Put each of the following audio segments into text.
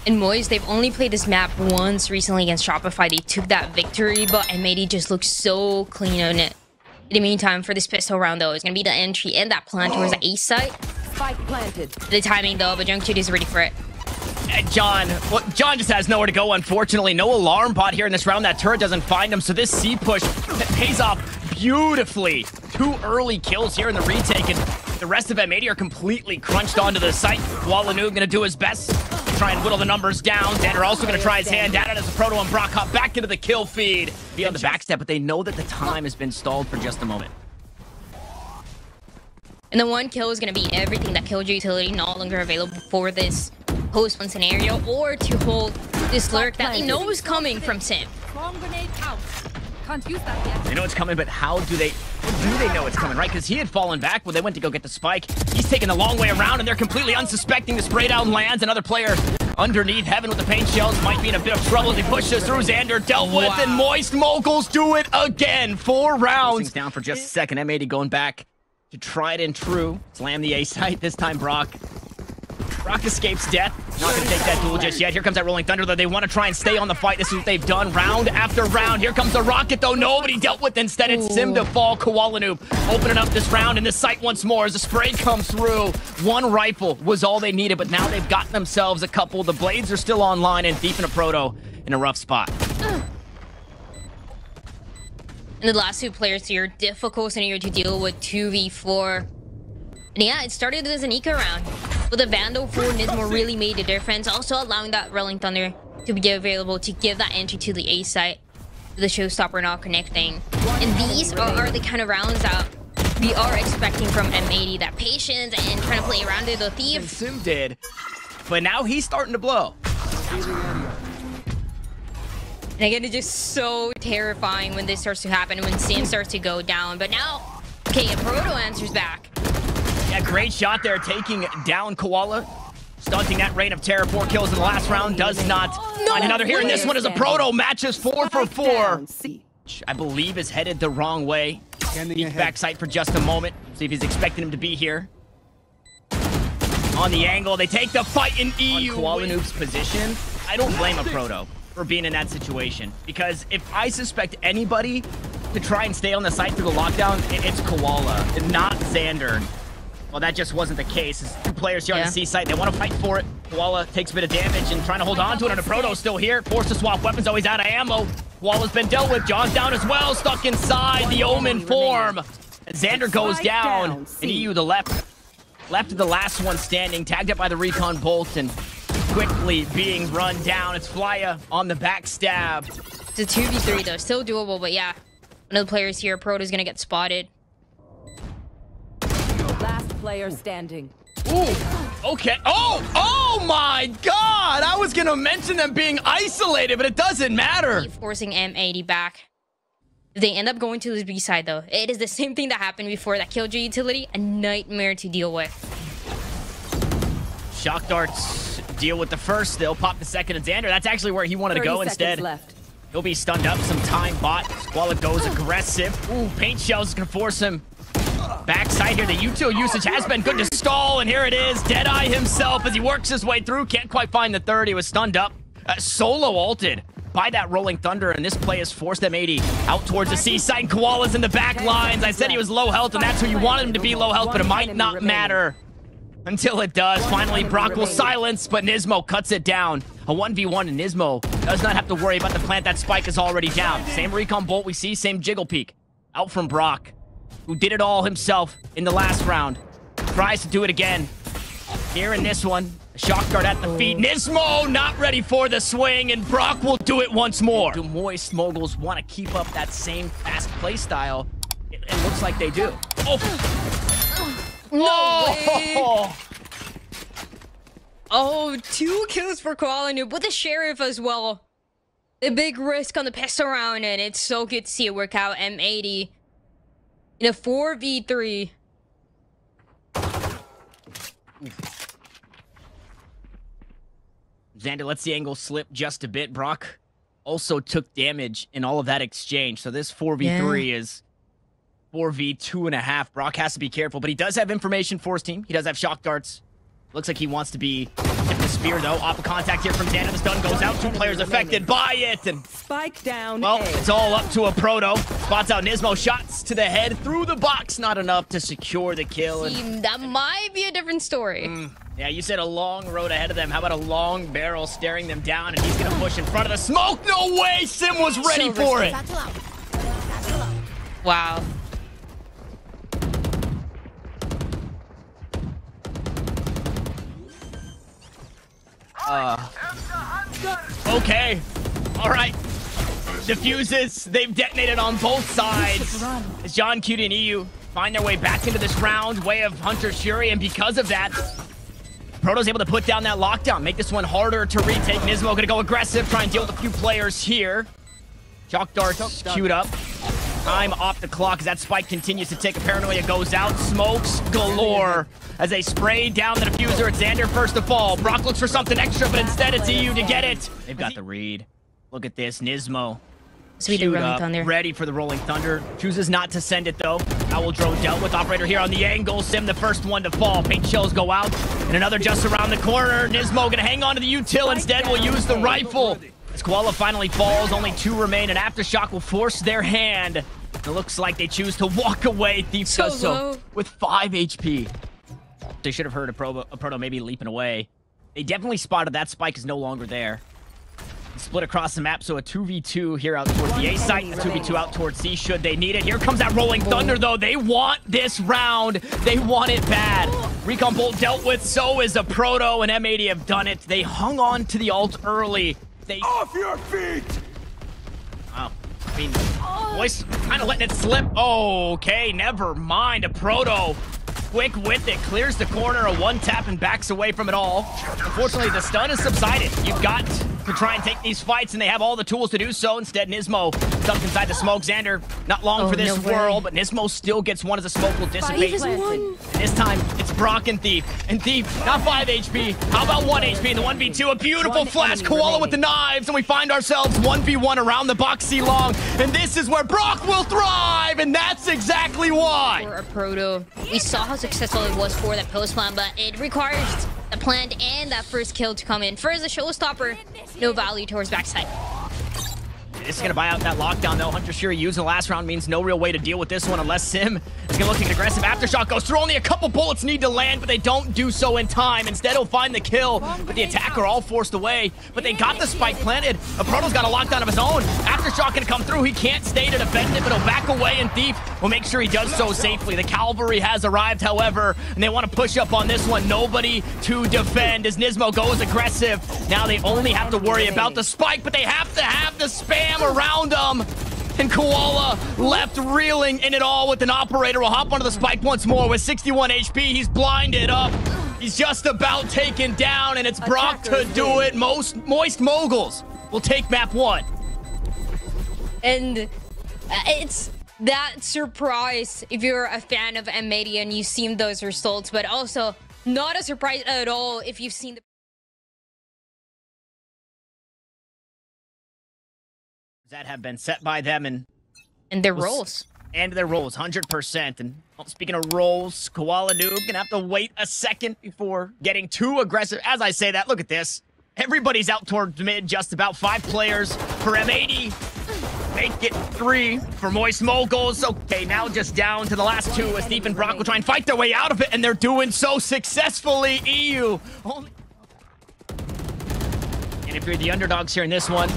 And Moist, they've only played this map once recently against Shopify. They took that victory, but M80 just looks so clean on it. In the meantime, for this pistol round, though, it's going to be the entry and that plant towards the A site. Spike planted. The timing, though, but johnqt is ready for it. John just has nowhere to go, unfortunately. No alarm bot here in this round. That turret doesn't find him, so this C push pays off beautifully. 2 early kills here in the retake, and the rest of M80 are completely crunched onto the site. koalanoob gonna do his best to try and whittle the numbers down. Zander also gonna try his hand at it as aproto and brawk hop back into the kill feed. Be on the backstep, but they know that the time has been stalled for just a moment. And the 1 kill is going to be everything. That kill utility no longer available for this post-1 scenario, or to hold this lurk that they know is coming from Sim. Bomb grenade out. Can't use that yet. They know it's coming, but how do they know it's coming, right? Because he had fallen back when they went to go get the spike. He's taking the long way around, and they're completely unsuspecting. The spray down lands. Another player underneath heaven with the paint shells might be in a bit of trouble as he pushes through. Zander dealt with, and Moist Moguls do it again. 4 rounds. Down for just a second. M80 going back to tried and true. Slam the A site. This time Brawk escapes death. Not going to take that duel just yet. Here comes that rolling thunder, though. They want to try and stay on the fight. This is what they've done round after round. Here comes the rocket, though. Nobody dealt with. Instead, it's Sim to fall. koalanoob opening up this round in this site once more as the spray comes through. 1 rifle was all they needed, but now they've gotten themselves a couple. The blades are still online and deep in aproto in a rough spot. And the last 2 players here, difficult scenario to deal with, 2v4. And yeah, it started as an eco round. But the Vandal for NiSMO really made the difference, also allowing that rolling thunder to be available to give that entry to the A site. The showstopper not connecting. And these are the kind of rounds that we are expecting from M80. That patience and trying to play around it. The Thief. And Sim did. But now he's starting to blow. And again, it's just so terrifying when this starts to happen, when Sim starts to go down. But now, okay, aproto answers back. Yeah, great shot there, taking down Koala. Stunting that reign of terror. 4 kills in the last round. Does not find another here. And this one is aproto. Matches 4 for 4. I believe is headed the wrong way. Peek back sight for just a moment. See if he's expecting him to be here. On the angle, they take the fight in eeiu. On koalanoob's position, I don't blame aproto for being in that situation, because if I suspect anybody to try and stay on the site through the lockdown, it's Koala, not Zander. Well, that just wasn't the case. It's 2 players here on the C site. They want to fight for it. Koala takes a bit of damage and trying to hold on to it, and aproto's still here. Forced to swap weapons, always out of ammo. Koala's been dealt with. John's down as well, stuck inside the Omen form. And Zander goes down, and eeiu, the left of the last one standing, tagged up by the recon bolt, and quickly being run down. It's flyuh on the backstab. It's a 2v3 though, still doable, but yeah. One of the players here, aproto's gonna get spotted. Last player standing. Ooh, okay. Oh my God! I was gonna mention them being isolated, but it doesn't matter. Forcing M80 back. If they end up going to the B side though, it is the same thing that happened before. That killjoy utility, a nightmare to deal with. Shock darts deal with the first, they'll pop the second, and Zander, that's actually where he wanted to go instead. Left. He'll be stunned up, some time bot. Squalid goes aggressive. Ooh, paint shells is gonna force him backside here. The util usage has been good to stall, and here it is. Deadeye himself as he works his way through. Can't quite find the third. He was stunned up. Solo ulted by that rolling thunder, and this play has forced M80 out towards the C side. Koala's in the back lines. I said he was low health, and that's who you wanted him to be, low health, but it might not matter until it does. Finally, Brawk will silence, but NiSMO cuts it down. A 1v1, and NiSMO does not have to worry about the plant. That spike is already down. Same recon bolt we see, same jiggle peek. Out from Brawk, who did it all himself in the last round. Tries to do it again. Here in this one, a shock dart at the feet. NiSMO not ready for the swing, and Brawk will do it once more. Do Moist Moguls want to keep up that same fast play style? It looks like they do. No! Oh, 2 kills for koalanoob with the sheriff as well. The big risk on the pistol round, and it's so good to see it work out. M80 in a 4v3. Zander lets the angle slip just a bit. Brawk also took damage in all of that exchange. So this 4v3 is 4v2.5. Brawk has to be careful, but he does have information for his team. He does have shock darts. Looks like he wants to be hit the spear, though. Off of contact here from Zander. The stun goes out. 2 players affected by it. And, Spike down. well, it's all up to aproto. Spots out NiSMO. Shots to the head. Through the box. Not enough to secure the kill. And, That might be a different story. yeah, you said a long road ahead of them. How about a long barrel staring them down? And he's going to push in front of the smoke. No way. Sim was ready for it. Wow. Okay. All right. Diffuses. They've detonated on both sides. As johnqt and eeiu find their way back into this round. Way of Hunter Shuri. And because of that, Proto's able to put down that lockdown. Make this one harder to retake. NiSMO going to go aggressive. Try and deal with a few players here. Chalk darts queued up. Time off the clock as that spike continues to tick. Paranoia goes out. Smokes galore as they spray down the diffuser. It's Zander first to fall. Brawk looks for something extra, but instead it's eeiu to get it. They've got the read. Look at this. NiSMO Sweet queued Rolling up, Thunder. ready for the Rolling Thunder. Chooses not to send it, though. Owl drone dealt with. Operator here on the angle. Sim the first one to fall. Paint shells go out. And another just around the corner. NiSMO gonna hang on to the util. Instead, will use the rifle. As Koala finally falls, only 2 remain, and Aftershock will force their hand. It looks like they choose to walk away. Thief does so with 5 HP. They should have heard aproto maybe leaping away. They definitely spotted that spike is no longer there. Split across the map, so a 2v2 here out towards the A site, a 2v2 out towards C should they need it. Here comes that Rolling Thunder, though. They want this round. They want it bad. Recon Bolt dealt with, so is aproto, and M80 have done it. They hung on to the ult early. They Off your feet! Wow. I mean, voice kind of letting it slip. Oh, okay, never mind. aproto, quick with it, clears the corner, a 1-tap, and backs away from it all. Unfortunately, the stun has subsided. You've got to try and take these fights, and they have all the tools to do so. Instead, NiSMO dumped inside the smoke. Zander, not long for this world, but NiSMO still gets one as the smoke will dissipate. And this time, it's Brawk and Thief. And Thief, not 5 HP. How about 1 HP in the 1v2? A beautiful flash, Koala with the knives, and we find ourselves 1v1 around the box C long. And this is where Brawk will thrive, and that's exactly why. For aproto, we saw how successful it was for that post plan, but it requires the plant and that first kill to come in. First, a showstopper, no value towards backside. This is going to buy out that lockdown, though. Hunter Shuri using the last round means no real way to deal with this one unless Sim is going to look to get aggressive. Aftershock goes through. Only a couple bullets need to land, but they don't do so in time. Instead, he'll find the kill, but the attacker all forced away. But they got the spike planted. aproto's got a lockdown of his own. Aftershock going to come through. He can't stay to defend it, but he'll back away, and Thief will make sure he does so safely. The cavalry has arrived, however, and they want to push up on this one. Nobody to defend as NiSMO goes aggressive. Now they only have to worry about the spike, but they have to have the spam around them. And Koala left reeling in it all with an operator. Will hop onto the spike once more with 61 HP. He's blinded up. He's just about taken down, and it's Brawk to do it. Moist Moguls will take map 1. And it's that surprise if you're a fan of M80 and you've seen those results, but also not a surprise at all if you've seen the that have been set by them and their roles. And their roles, 100%. And well, speaking of roles, koalanoob gonna have to wait a second before getting too aggressive. As I say that, look at this. Everybody's out towards mid, just about 5 players for M80. Make it 3 for Moist Moguls. Okay, now just down to the last 2 as Thief and Brawk will try and fight their way out of it, and they're doing so successfully. eeiu. And if you're the underdogs here in this one,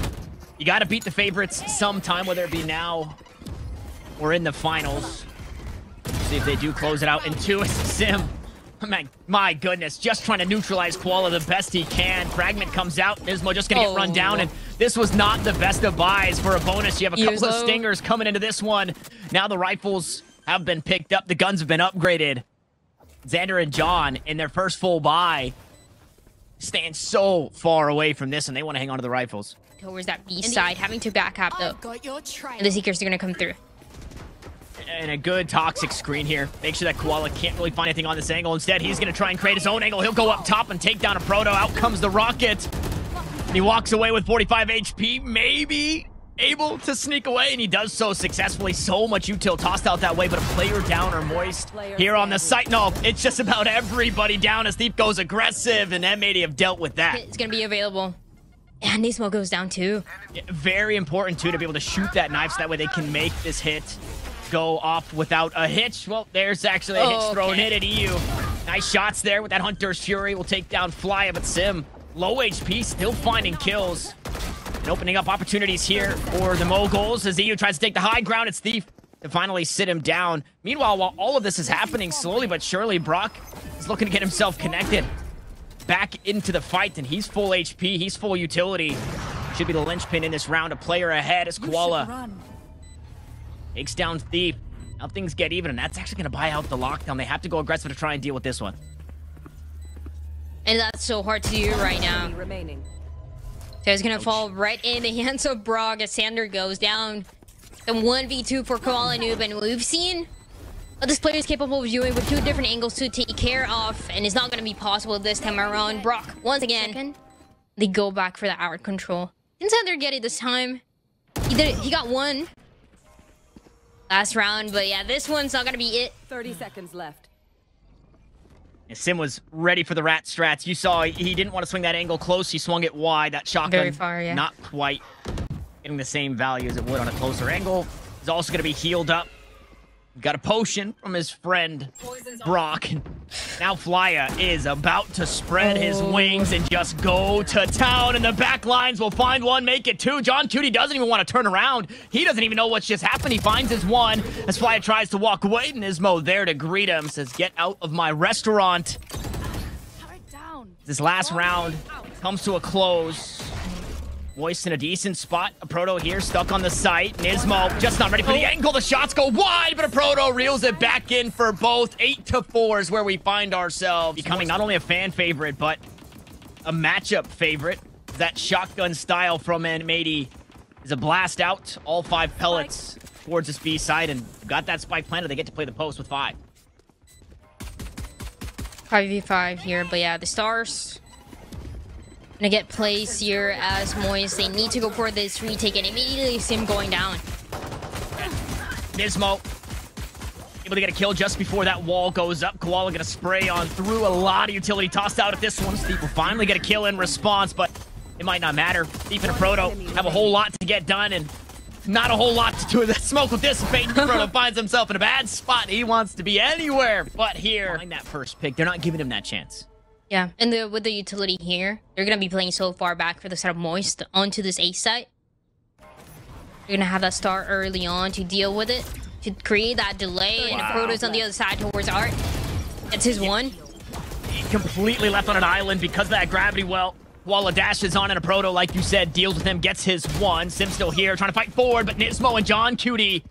you got to beat the favorites sometime, whether it be now or in the finals. See if they do close it out in 2. Sim, my goodness, just trying to neutralize Koala the best he can. Fragment comes out. NiSMO just going to get run down, and this was not the best of buys for a bonus. You have a couple of stingers coming into this one. Now the rifles have been picked up. The guns have been upgraded. Zander and John, in their first full buy, stand so far away from this, and they want to hang on to the rifles. Towards that B side, having to back up though. And the Seekers are gonna come through. And a good toxic screen here. Make sure that Koala can't really find anything on this angle. Instead, he's gonna try and create his own angle. He'll go up top and take down aproto. Out comes the rocket. And he walks away with 45 HP. Maybe able to sneak away, and he does so successfully. So much util tossed out that way, but a player down or moist here on the site. No, it's just about everybody down as Thief goes aggressive, and M80 have dealt with that. It's gonna be available. And NiSMO goes down too. Yeah, very important too to be able to shoot that knife so that way they can make this hit go off without a hitch. Well, there's actually a hitch thrown in at eeiu. Nice shots there with that Hunter's Fury. Will take down flyuh, but Sim, low HP, still finding kills. And opening up opportunities here for the Moguls as eeiu tries to take the high ground. It's Thief to finally sit him down. Meanwhile, while all of this is happening, slowly but surely, brawk is looking to get himself connected back into the fight, and he's full HP, he's full utility. Should be the linchpin in this round. A player ahead as Koala takes down Thief. Now things get even, and that's actually going to buy out the lockdown. They have to go aggressive to try and deal with this one. And that's so hard to do right now. So it's gonna fall right in the hands of brawk as Zander goes down. The 1v2 for koalanoob, and we've seen what this player is capable of doing with two different angles to take care of, and it's not gonna be possible this time around. brawk, once again, they go back for the out control. Didn't Zander get it this time? He got one last round, but yeah, this one's not gonna be it. 30 seconds left. Sim was ready for the rat strats. You saw he didn't want to swing that angle close. He swung it wide. That shotgun, very far, yeah. Not quite getting the same value as it would on a closer angle. He's also going to be healed up. Got a potion from his friend brawk. Now flyuh is about to spread his wings and just go to town. And the back lines will find one, make it two. johnqt doesn't even want to turn around. He doesn't even know what's just happened. He finds his one as flyuh tries to walk away. NiSMO there to greet him. Says, "Get out of my restaurant." This last round comes to a close. Moist in a decent spot. Aproto here, stuck on the site. NiSMO just not ready for the angle. The shots go wide, but Aproto reels it back in for both. 8-4 is where we find ourselves. Becoming not only a fan favorite, but a matchup favorite. That shotgun style from M80 is a blast out. All 5 pellets towards this B side, and got that spike planted. They get to play the post with 5. 5v5 here, but yeah, the stars gonna get placed here as moist. They need to go for this retake, and immediately Sim going down. NiSMO able to get a kill just before that wall goes up. Koala gonna spray on through. A lot of utility tossed out at this one. Thief will finally get a kill in response, but it might not matter. Thief and Aproto have a whole lot to get done, and not a whole lot to do. The smoke will dissipate. Aproto finds himself in a bad spot. He wants to be anywhere but here. Find that first pick. They're not giving him that chance. Yeah, and with the utility here, they're gonna be playing so far back for the setup moist onto this A site. They're gonna have that start early on to deal with it, to create that delay, and Aproto's on the other side towards Art. It's his one. He completely left on an island because of that gravity well. Koala dashes on, and Aproto, like you said, deals with him, gets his one. Sim's still here, trying to fight forward, but NiSMO and johnqt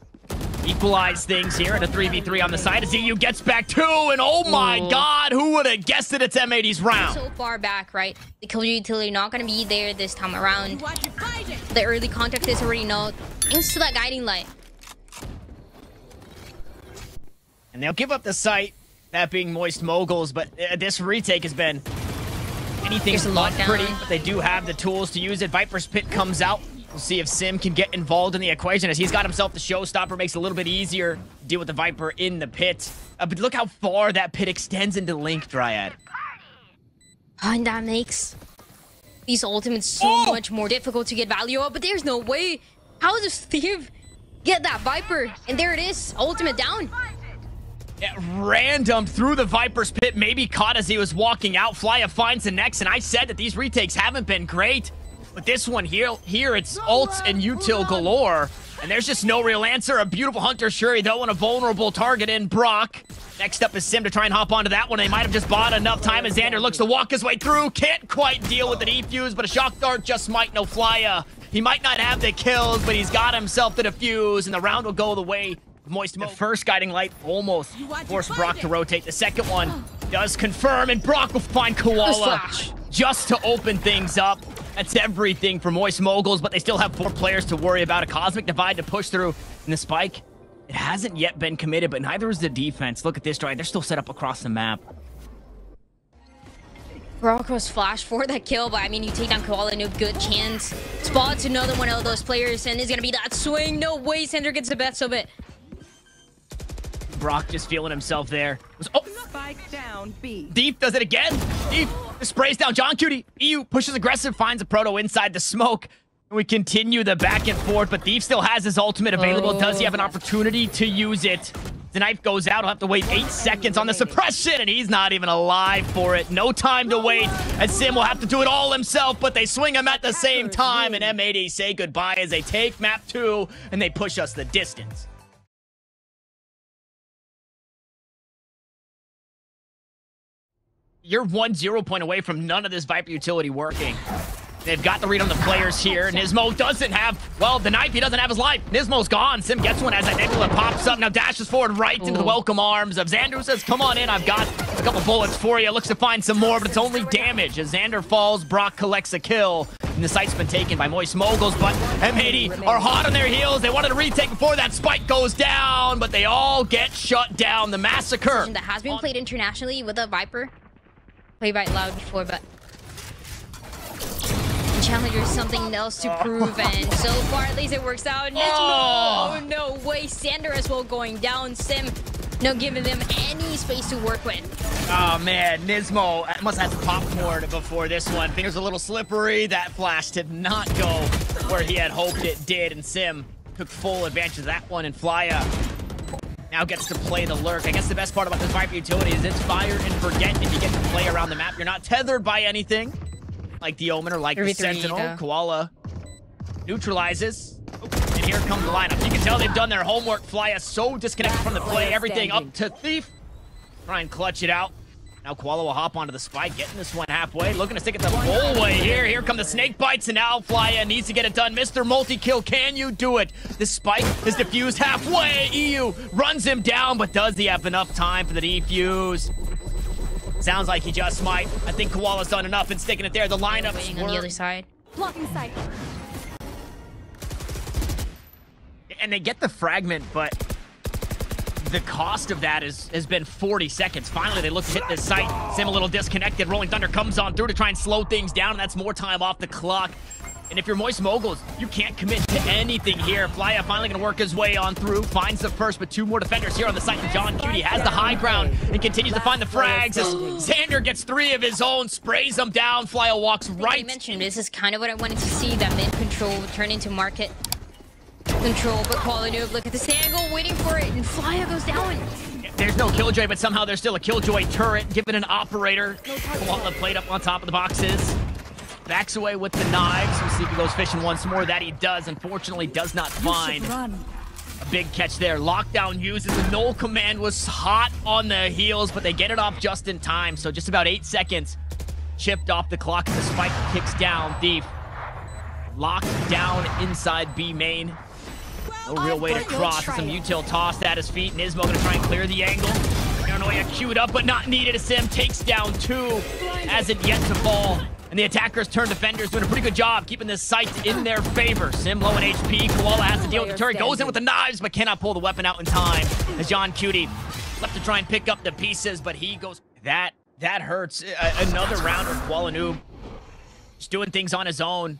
equalize things here at a 3v3 on the side as eeiu gets back 2, and oh my god, who would have guessed it? It's M80's round. So far back, right? The kill utility not going to be there this time around. The early contact is already known thanks to that guiding light. And they'll give up the site, that being Moist Moguls, but this retake has been anything but pretty, but they do have the tools to use it. Viper's Pit comes out. We'll see if Sim can get involved in the equation as he's got himself the showstopper. Makes it a little bit easier to deal with the Viper in the pit. But look how far that pit extends into Link, Dryad. And that makes these ultimates so much more difficult to get value of. But there's no way. How does Thief get that Viper? And there it is. Ultimate down. Yeah, random through the Viper's Pit. Maybe caught as he was walking out. flyuh finds the next. And I said that these retakes haven't been great. But this one here it's ults and util galore. And there's just no real answer. A beautiful Hunter's Fury, though, and a vulnerable target in brawk. Next up is Sim to try and hop onto that one. They might have just bought enough time as Zander looks to walk his way through. Can't quite deal with the defuse, but a shock dart just might know flyuh. He might not have the kills, but he's got himself the defuse, and the round will go the way of Moist. The first guiding light almost forced brawk to rotate. The second one does confirm, and brawk will find Koala just to open things up. That's everything for Moist Moguls, but they still have 4 players to worry about. A Cosmic Divide to push through. And the spike, it hasn't yet been committed, but neither is the defense. Look at this drive. They're still set up across the map. Brawk was flash for that kill, but I mean, you take down koalanoob, good chance. Spots another one of those players, and it's gonna be that swing. No way, Zander gets the best of it. Brawk just feeling himself there. Oh! Spike down B. Deep does it again. Deep sprays down johnqt. eeiu pushes aggressive, finds aproto inside the smoke. We continue the back and forth, but Thief still has his ultimate available. Does he have an opportunity to use it? The knife goes out. He'll have to wait 8 seconds on the suppression, and he's not even alive for it. No time to wait, and Sim will have to do it all himself, but they swing him at the same time, and M80 say goodbye as they take map 2, and they push us the distance. You're 1-0 point away from none of this Viper utility working. They've got the read on the players here. NiSMO doesn't have, well, the knife, he doesn't have his life. NiSMO's gone. Sim gets one as that nebula pops up. Now dashes forward right into the welcome arms of Zander, who says, come on in, I've got a couple bullets for you. Looks to find some more, but it's only damage. As Zander falls, Brawk collects a kill. And the site's been taken by Moist Moguls, but M80 are hot on their heels. They wanted to retake before that spike goes down, but they all get shut down. The massacre. That has been played internationally with a Viper. Played by loud before, but Challenger something else to prove, and so far at least it works out. Oh no way, Zander as well going down. Sim no giving them any space to work with. Oh man, NiSMO must have had some popcorn before this one. Fingers a little slippery. That flash did not go where he had hoped it did, and Sim took full advantage of that one, and flyuh now gets to play the lurk. I guess the best part about this Viper utility is it's fire and forget if you get to play around the map. You're not tethered by anything. Like the Omen or like the Sentinel. Koala neutralizes. And here comes the lineup. You can tell they've done their homework. flyuh so disconnected from the play. Everything up to Thief. Try and clutch it out. Now Koala will hop onto the spike, getting this one halfway. Looking to stick it the full way here. Here come the snake bites, and now flyuh needs to get it done. Mr. Multi-kill, can you do it? This spike is defused halfway. eeiu runs him down, but does he have enough time for the defuse? Sounds like he just might. I think Koala's done enough in sticking it there. The lineup on the other side. Blocking sight. And they get the fragment, but the cost of that has been 40 seconds. Finally, they look to hit this site. Sim a little disconnected. Rolling Thunder comes on through to try and slow things down, and that's more time off the clock. And if you're Moist Moguls, you can't commit to anything here. flyuh finally going to work his way on through. Finds the first, but 2 more defenders here on the site. And johnqt has the high ground and continues to find the frags as Zander gets 3 of his own, sprays them down. flyuh walks right. I mentioned this is kind of what I wanted to see, that mid control turn into market control. But koalanoob, look at this angle, waiting for it, and flyuh goes down. There's no Killjoy, but somehow there's still a Killjoy turret given an operator. Koala played up on top of the boxes. Backs away with the knives. We'll see if he goes fishing once more. That he does. Unfortunately, does not find a big catch there. Lockdown uses. The null command was hot on the heels, but they get it off just in time. So just about 8 seconds chipped off the clock. The spike kicks down. Thief locked down inside B main. No real way to cross. Some util tossed at his feet. NiSMO going to try and clear the angle. Paranoia queued up, but not needed. A Sim takes down 2 as it yet to fall. And the attackers turn defenders, doing a pretty good job keeping this site in their favor. Sim low in HP. Koala has to deal with the turret. Goes in with the knives, but cannot pull the weapon out in time. As johnqt left to try and pick up the pieces, but he goes. That hurts. Another round of koalanoob. Just doing things on his own.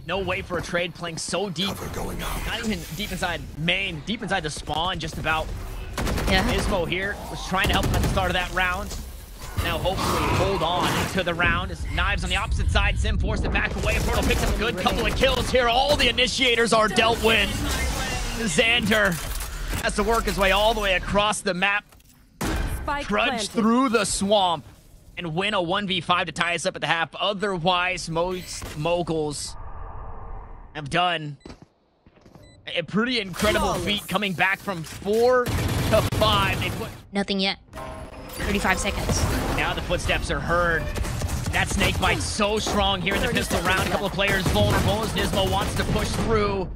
No way for a trade, playing so deep. Not even deep inside main, deep inside the spawn, just about. Yeah. NiSMO here was trying to help him at the start of that round. Now hopefully hold on to the round. His knives on the opposite side. Sim forced it back away. Aproto picks up a good couple of kills here. All the initiators are dealt with. Zander has to work his way all the way across the map. Trudge through the swamp and win a 1v5 to tie us up at the half. Otherwise, most Moguls have done a pretty incredible feat, coming back from 4 to 5. They put nothing yet. 35 seconds. Now the footsteps are heard. That snake bite so strong here in the pistol round. A couple of players vulnerable as NiSMO wants to push through.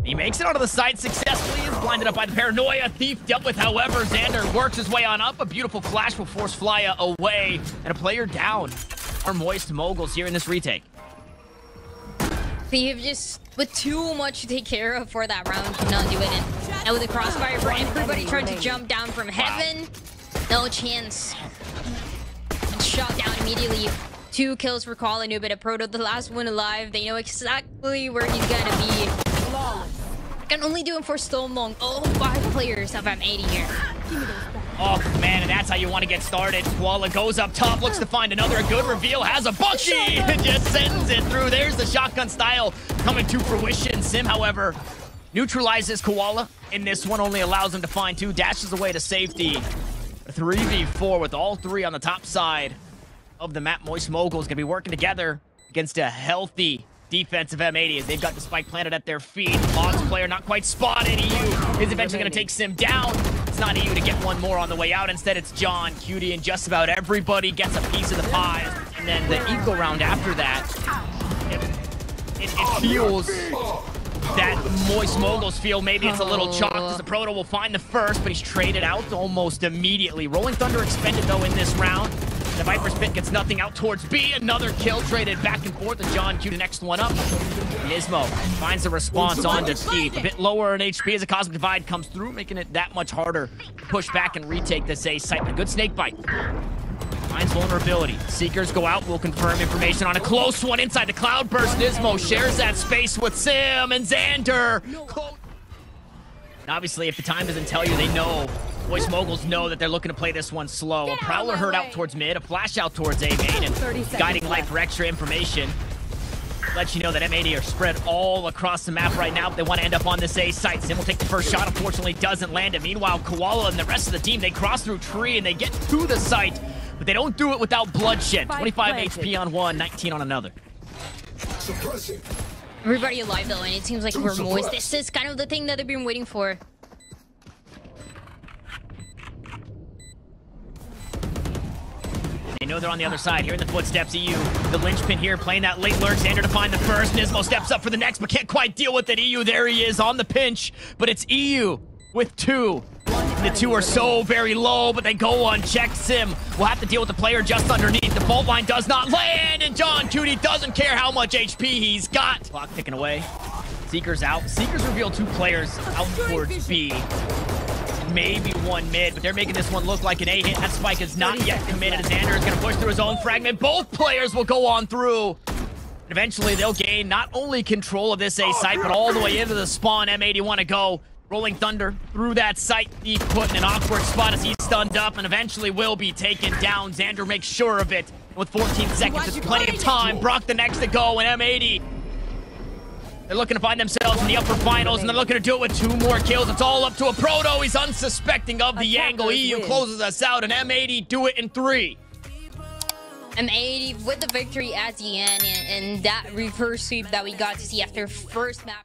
He makes it onto the side successfully. Is blinded up by the paranoia. Thief dealt with, however. Zander works his way on up. A beautiful flash will force flyuh away. And a player down. Our Moist Moguls here in this retake. Thief just with too much to take care of for that round. Cannot do it. And with the crossfire for everybody trying to jump down from heaven. No chance. Shot down immediately. immediately 2 kills for koalanoob and aproto, the last one alive. They know exactly where he's gonna be. Can only do him for so long. Oh, 5 players of M80 here. Oh, man, and that's how you want to get started. Koala goes up top, looks to find another good reveal, has a bucky, and just sends it through. There's the shotgun style coming to fruition. Sim, however, neutralizes Koala in this one, only allows him to find 2, dashes away to safety. A 3v4 with all 3 on the top side of the map. Moguls gonna be working together against a healthy defensive M80 as they've got the spike planted at their feet. Logs player not quite spotted. eeiu is eventually going to take Sim down. It's not eeiu to get one more on the way out. Instead, it's johnqt, and just about everybody gets a piece of the pie. And then the eco round after that, it feels that Moguls feel maybe it's a little chalked as the Proto will find the first, but he's traded out almost immediately. Rolling Thunder expended, though, in this round. The Viper's Pit gets nothing out towards B. Another kill traded back and forth. And johnqt, the next one up. NiSMO finds the response on to Keep. A bit lower in HP as a Cosmic Divide comes through, making it that much harder to push back and retake this A site. A good snake bite. Finds vulnerability. Seekers go out. We'll confirm information on a close one inside the Cloudburst. NiSMO shares that space with Sim and Zander. And obviously, if the time doesn't tell you, they know. Moguls know that they're looking to play this one slow. A Prowler herd out towards mid, a flash out towards A main, and guiding light for extra information. Let you know that M80 are spread all across the map right now, but they want to end up on this A site. Sim will take the first shot, unfortunately doesn't land it. Meanwhile, Koala and the rest of the team, they cross through tree and they get to the site, but they don't do it without bloodshed. 25 HP on one, 19 on another. Everybody alive though, and it seems like we're moist. This is kind of the thing that they've been waiting for. They know they're on the other side. Hearing the footsteps, eeiu, the linchpin here, playing that late lurk. Zander to find the first. NiSMO steps up for the next, but can't quite deal with it. eeiu, there he is on the pinch, but it's eeiu with 2. And the 2 are so very low, but they go unchecked. Sim will have to deal with the player just underneath. The bolt line does not land, and johnqt doesn't care how much HP he's got. Clock ticking away. Seekers out. Seekers reveal 2 players out towards B. Maybe 1 mid, but they're making this one look like an A hit. That spike is not yet committed. Zander is going to push through his own fragment. Both players will go on through. And eventually, they'll gain not only control of this A site, but all the way into the spawn. M80 want to go. Rolling Thunder through that site. He's put in an awkward spot as he's stunned up and eventually will be taken down. Zander makes sure of it. With 14 seconds, it's plenty of time. Brawk the next to go, and M80... they're looking to find themselves in the upper finals, and they're looking to do it with 2 more kills. It's all up to aproto. He's unsuspecting of the angle. eeiu closes us out, and M80 do it in 3. M80 with the victory at the end, and that reverse sweep that we got to see after first map.